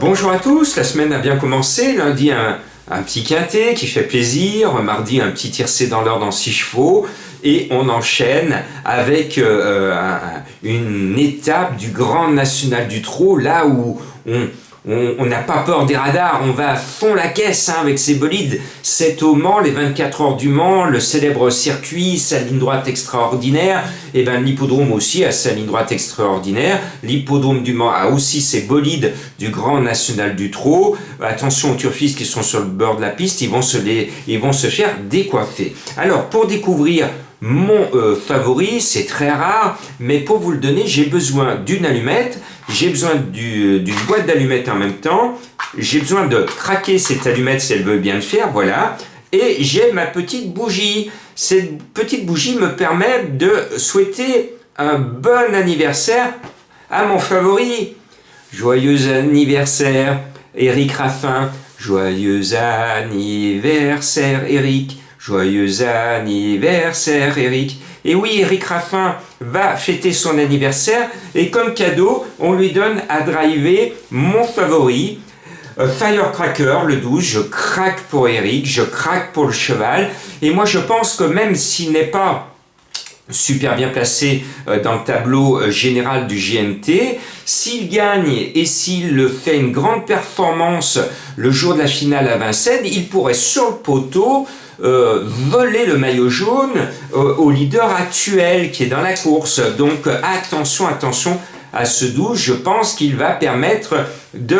Bonjour à tous, la semaine a bien commencé. Lundi, un petit quintet qui fait plaisir. Mardi, un petit tiercé dans l'ordre en 6 chevaux. Et on enchaîne avec une étape du Grand National du Trot, là où on n'a pas peur des radars, on va à fond la caisse avec ces bolides. C'est au Mans, les 24 heures du Mans, le célèbre circuit, sa ligne droite extraordinaire. Et bien l'hippodrome aussi a sa ligne droite extraordinaire. L'hippodrome du Mans a aussi ses bolides du Grand National du Trot. Attention aux turfistes qui sont sur le bord de la piste, ils vont se faire décoiffer. Alors pour découvrir mon favori, c'est très rare, mais pour vous le donner, j'ai besoin d'une allumette, j'ai besoin d'une boîte d'allumettes en même temps, j'ai besoin de craquer cette allumette si elle veut bien le faire, voilà, et j'ai ma petite bougie. Cette petite bougie me permet de souhaiter un bon anniversaire à mon favori. Joyeux anniversaire, Éric Raffin. Joyeux anniversaire, Éric. Joyeux anniversaire, Éric. Et oui, Éric Raffin va fêter son anniversaire et comme cadeau, on lui donne à driver mon favori, Firecracker, le 12. Je craque pour Éric, je craque pour le cheval. Et moi, je pense que même s'il n'est pas super bien placé dans le tableau général du GNT, s'il gagne et s'il fait une grande performance le jour de la finale à Vincennes, il pourrait sur le poteau voler le maillot jaune au leader actuel qui est dans la course. Donc attention à ce 12, je pense qu'il va permettre de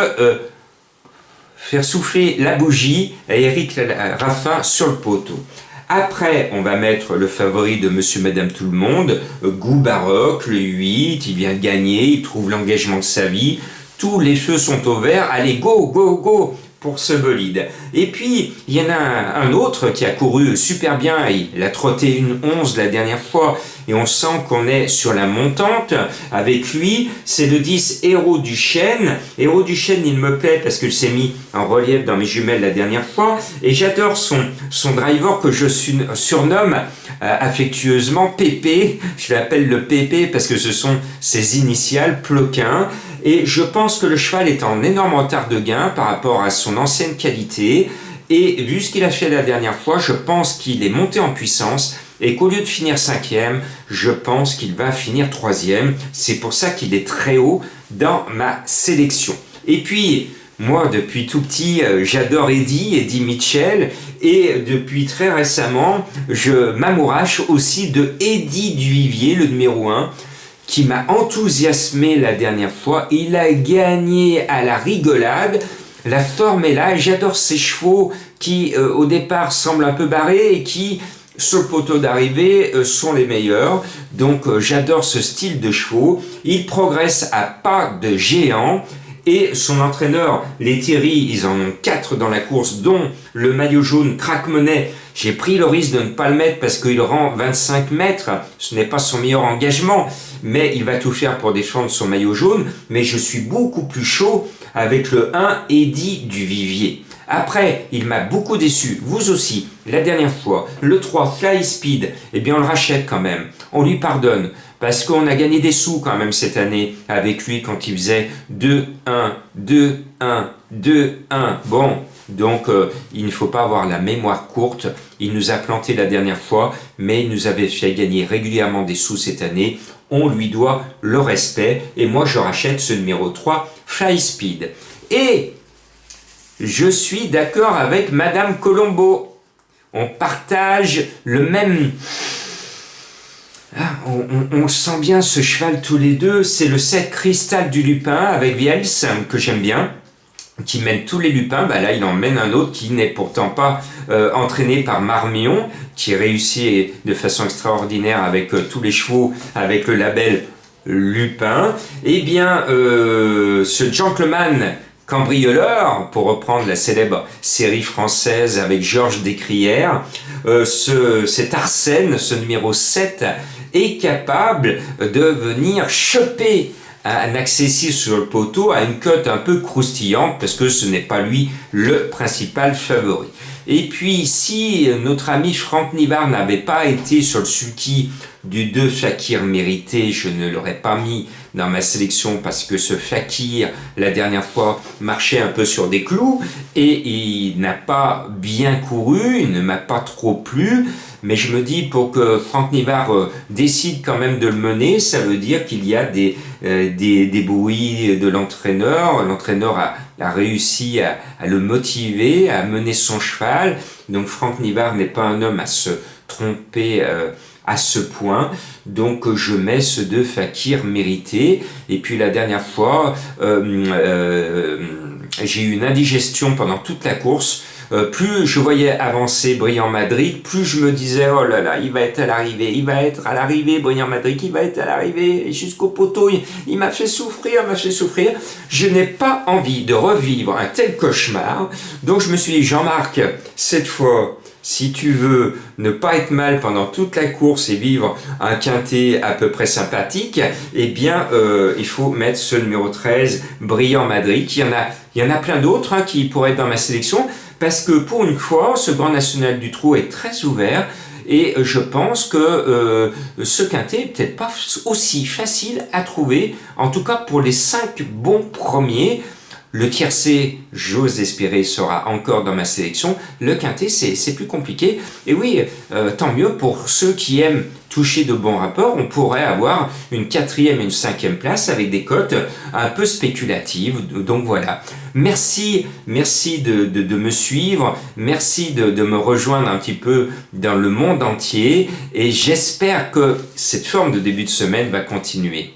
faire souffler la bougie à Éric Raffin sur le poteau. Après, on va mettre le favori de Monsieur Madame Tout le Monde, Goût Baroque, le 8, il vient de gagner, il trouve l'engagement de sa vie, tous les feux sont au vert, allez go, go, go pour ce bolide. Et puis, il y en a un autre qui a couru super bien, il a trotté une 11 la dernière fois, et on sent qu'on est sur la montante avec lui, c'est le 10 Héros du Chêne. Héros du Chêne, il me plaît parce qu'il s'est mis en relief dans mes jumelles la dernière fois, et j'adore son driver que je surnomme affectueusement Pépé. Je l'appelle le Pépé parce que ce sont ses initiales, Ploquin. Et je pense que le cheval est en énorme retard de gain par rapport à son ancienne qualité. Et vu ce qu'il a fait la dernière fois, je pense qu'il est monté en puissance et qu'au lieu de finir 5e, je pense qu'il va finir 3e. C'est pour ça qu'il est très haut dans ma sélection. Et puis, moi, depuis tout petit, j'adore Eddie Mitchell. Et depuis très récemment, je m'amourache aussi de Eddie Duvivier, le numéro 1. Qui m'a enthousiasmé la dernière fois. Il a gagné à la rigolade. La forme est là. J'adore ces chevaux qui, au départ, semblent un peu barrés et qui, sur le poteau d'arrivée, sont les meilleurs. Donc, j'adore ce style de chevaux. Il progresse à pas de géant. Et son entraîneur, les Thierry, ils en ont 4 dans la course, dont le maillot jaune Crack-Monnaie. J'ai pris le risque de ne pas le mettre parce qu'il rend 25 mètres. Ce n'est pas son meilleur engagement, mais il va tout faire pour défendre son maillot jaune. Mais je suis beaucoup plus chaud avec le 1 Eddie Duvivier. Après, il m'a beaucoup déçu, vous aussi, la dernière fois, le 3 Fly Speed, eh bien on le rachète quand même, on lui pardonne, parce qu'on a gagné des sous quand même cette année avec lui quand il faisait 2-1, 2-1, 2-1, bon, donc il ne faut pas avoir la mémoire courte, il nous a planté la dernière fois, mais il nous avait fait gagner régulièrement des sous cette année, on lui doit le respect, et moi je rachète ce numéro 3, Fly Speed. Et je suis d'accord avec Madame Colombo. On partage le même... on sent bien ce cheval tous les deux. C'est le 7 Cristal du Lupin avec Viels, que j'aime bien, qui mène tous les lupins. Bah là, il en mène un autre qui n'est pourtant pas entraîné par Marmion, qui réussit de façon extraordinaire avec tous les chevaux, avec le label Lupin. Eh bien, ce gentleman... cambrioleur, pour reprendre la célèbre série française avec Georges Descrières, cet Arsène, ce numéro 7, est capable de venir choper un accessible sur le poteau à une cote un peu croustillante parce que ce n'est pas lui le principal favori. Et puis, si notre ami Franck Nivard n'avait pas été sur le sulky du 2 Fakir mérité, je ne l'aurais pas mis dans ma sélection parce que ce Fakir, la dernière fois, marchait un peu sur des clous et il n'a pas bien couru, il ne m'a pas trop plu. Mais je me dis, pour que Franck Nivard décide quand même de le mener, ça veut dire qu'il y a des bruits de l'entraîneur. L'entraîneur a réussi à le motiver, à mener son cheval. Donc Franck Nivard n'est pas un homme à se tromper à ce point. Donc je mets ce 2 Fakir mérité. Et puis la dernière fois, j'ai eu une indigestion pendant toute la course. Plus je voyais avancer Brillant Madrid, plus je me disais, oh là là, il va être à l'arrivée, Brillant Madrid, il va être à l'arrivée, jusqu'au poteau, il m'a fait souffrir. Je n'ai pas envie de revivre un tel cauchemar, donc je me suis dit, Jean-Marc, cette fois, si tu veux ne pas être mal pendant toute la course et vivre un quintet à peu près sympathique, eh bien, il faut mettre ce numéro 13, Brillant Madrid. Il y en a plein d'autres qui pourraient être dans ma sélection, parce que pour une fois, ce Grand National du Trot est très ouvert, et je pense que ce quintet est peut-être pas aussi facile à trouver, en tout cas pour les 5 bons premiers. Le tiercé, j'ose espérer, sera encore dans ma sélection. Le quintet, c'est plus compliqué. Et oui, tant mieux pour ceux qui aiment toucher de bons rapports. On pourrait avoir une 4e et une 5e place avec des cotes un peu spéculatives. Donc voilà. Merci de me suivre. Merci de me rejoindre un petit peu dans le monde entier. Et j'espère que cette forme de début de semaine va continuer.